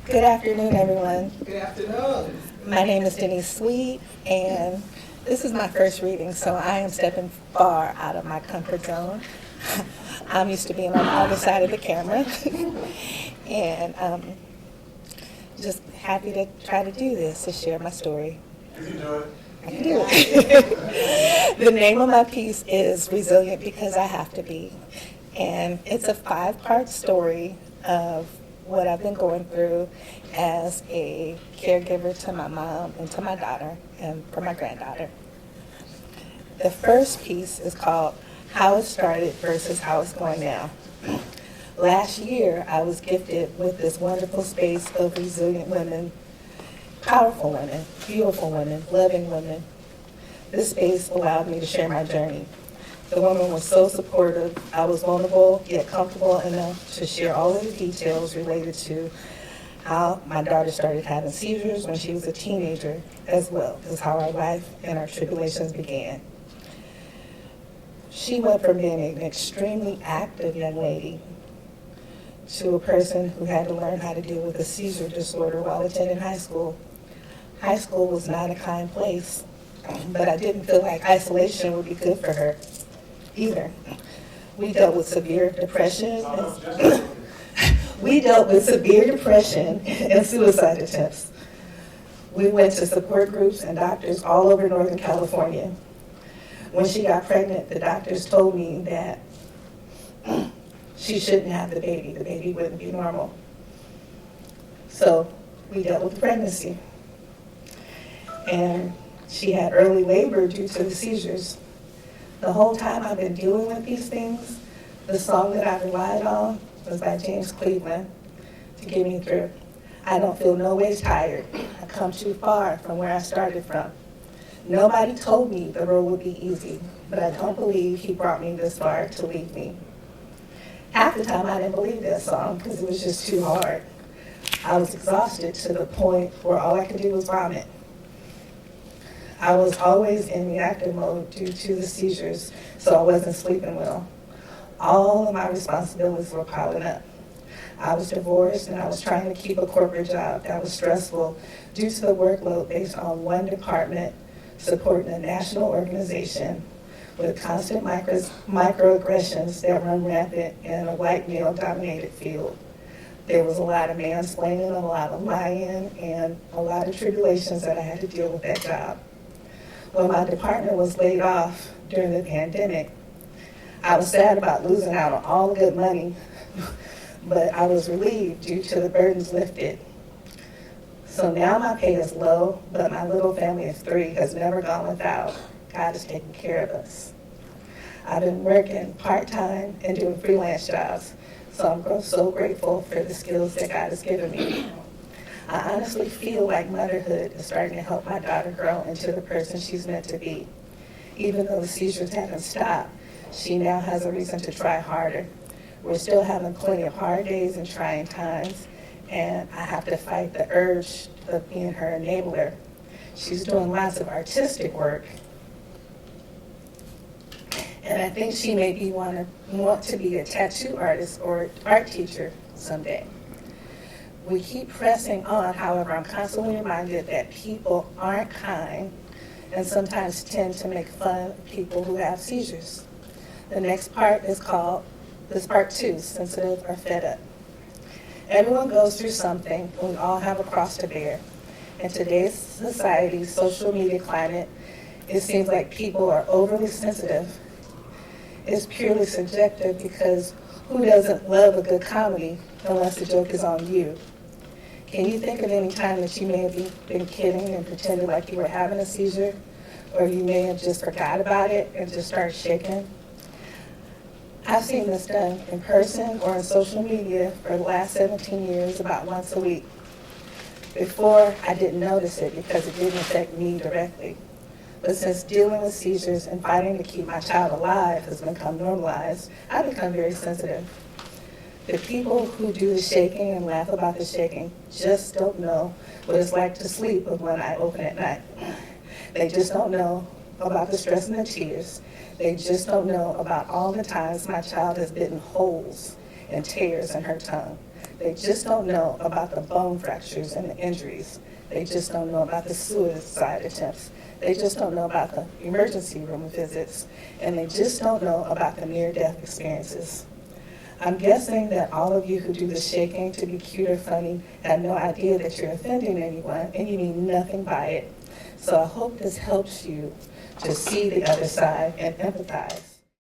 Good afternoon, everyone. Good afternoon. My name is Denise Sweet, and this is my first reading, so I am stepping far out of my comfort zone. I'm used to being on the other side of the camera, and just happy to try to do this, to share my story. You can do it. I can do it. The name of my piece is Resilient Because I Have to Be, and it's a 5-part story of what I've been going through as a caregiver to my mom and to my daughter and for my granddaughter. The first piece is called How It Started versus How It's Going Now. Last year, I was gifted with this wonderful space of resilient women, powerful women, beautiful women, loving women. This space allowed me to share my journey. The woman was so supportive. I was vulnerable yet comfortable enough to share all of the details related to how my daughter started having seizures when she was a teenager, as well as how our life and our tribulations began. She went from being an extremely active young lady to a person who had to learn how to deal with a seizure disorder while attending high school. High school was not a kind place, but I didn't feel like isolation would be good for her either. We dealt with severe depression. We dealt with severe depression and suicide attempts. We went to support groups and doctors all over Northern California. When she got pregnant, the doctors told me that she shouldn't have the baby. The baby wouldn't be normal. So we dealt with the pregnancy. And she had early labor due to the seizures. The whole time I've been dealing with these things, the song that I relied on was by James Cleveland to get me through. I don't feel no ways tired. I come too far from where I started from. Nobody told me the road would be easy, but I don't believe he brought me this far to leave me. Half the time I didn't believe that song because it was just too hard. I was exhausted to the point where all I could do was vomit. I was always in reactive mode due to the seizures, so I wasn't sleeping well. All of my responsibilities were piling up. I was divorced and I was trying to keep a corporate job that was stressful due to the workload based on one department supporting a national organization with constant microaggressions that run rampant in a white male-dominated field. There was a lot of mansplaining, a lot of lying, and a lot of tribulations that I had to deal with that job. When my department was laid off during the pandemic, I was sad about losing out on all the good money, but I was relieved due to the burdens lifted. So now my pay is low, but my little family of 3 has never gone without. God is taking care of us. I've been working part-time and doing freelance jobs, so I'm so grateful for the skills that God has given me. I honestly feel like motherhood is starting to help my daughter grow into the person she's meant to be. Even though the seizures haven't stopped, she now has a reason to try harder. We're still having plenty of hard days and trying times, and I have to fight the urge of being her enabler. She's doing lots of artistic work, and I think she may want to be a tattoo artist or art teacher someday. We keep pressing on, however, I'm constantly reminded that people aren't kind and sometimes tend to make fun of people who have seizures. The next part is part 2, Sensitive or Fed Up. Everyone goes through something, and we all have a cross to bear. In today's society, social media climate, it seems like people are overly sensitive. It's purely subjective because who doesn't love a good comedy unless the joke is on you? Can you think of any time that you may have been kidding and pretended like you were having a seizure? Or you may have just forgot about it and just started shaking? I've seen this done in person or in social media for the last 17 years, about once a week. Before, I didn't notice it because it didn't affect me directly. But since dealing with seizures and fighting to keep my child alive has become normalized, I've become very sensitive. The people who do the shaking and laugh about the shaking just don't know what it's like to sleep with one eye open at night. They just don't know about the stress and the tears. They just don't know about all the times my child has bitten holes and tears in her tongue. They just don't know about the bone fractures and the injuries. They just don't know about the suicide attempts. They just don't know about the emergency room visits. And they just don't know about the near-death experiences. I'm guessing that all of you who do the shaking to be cute or funny have no idea that you're offending anyone and you mean nothing by it. So I hope this helps you to see the other side and empathize.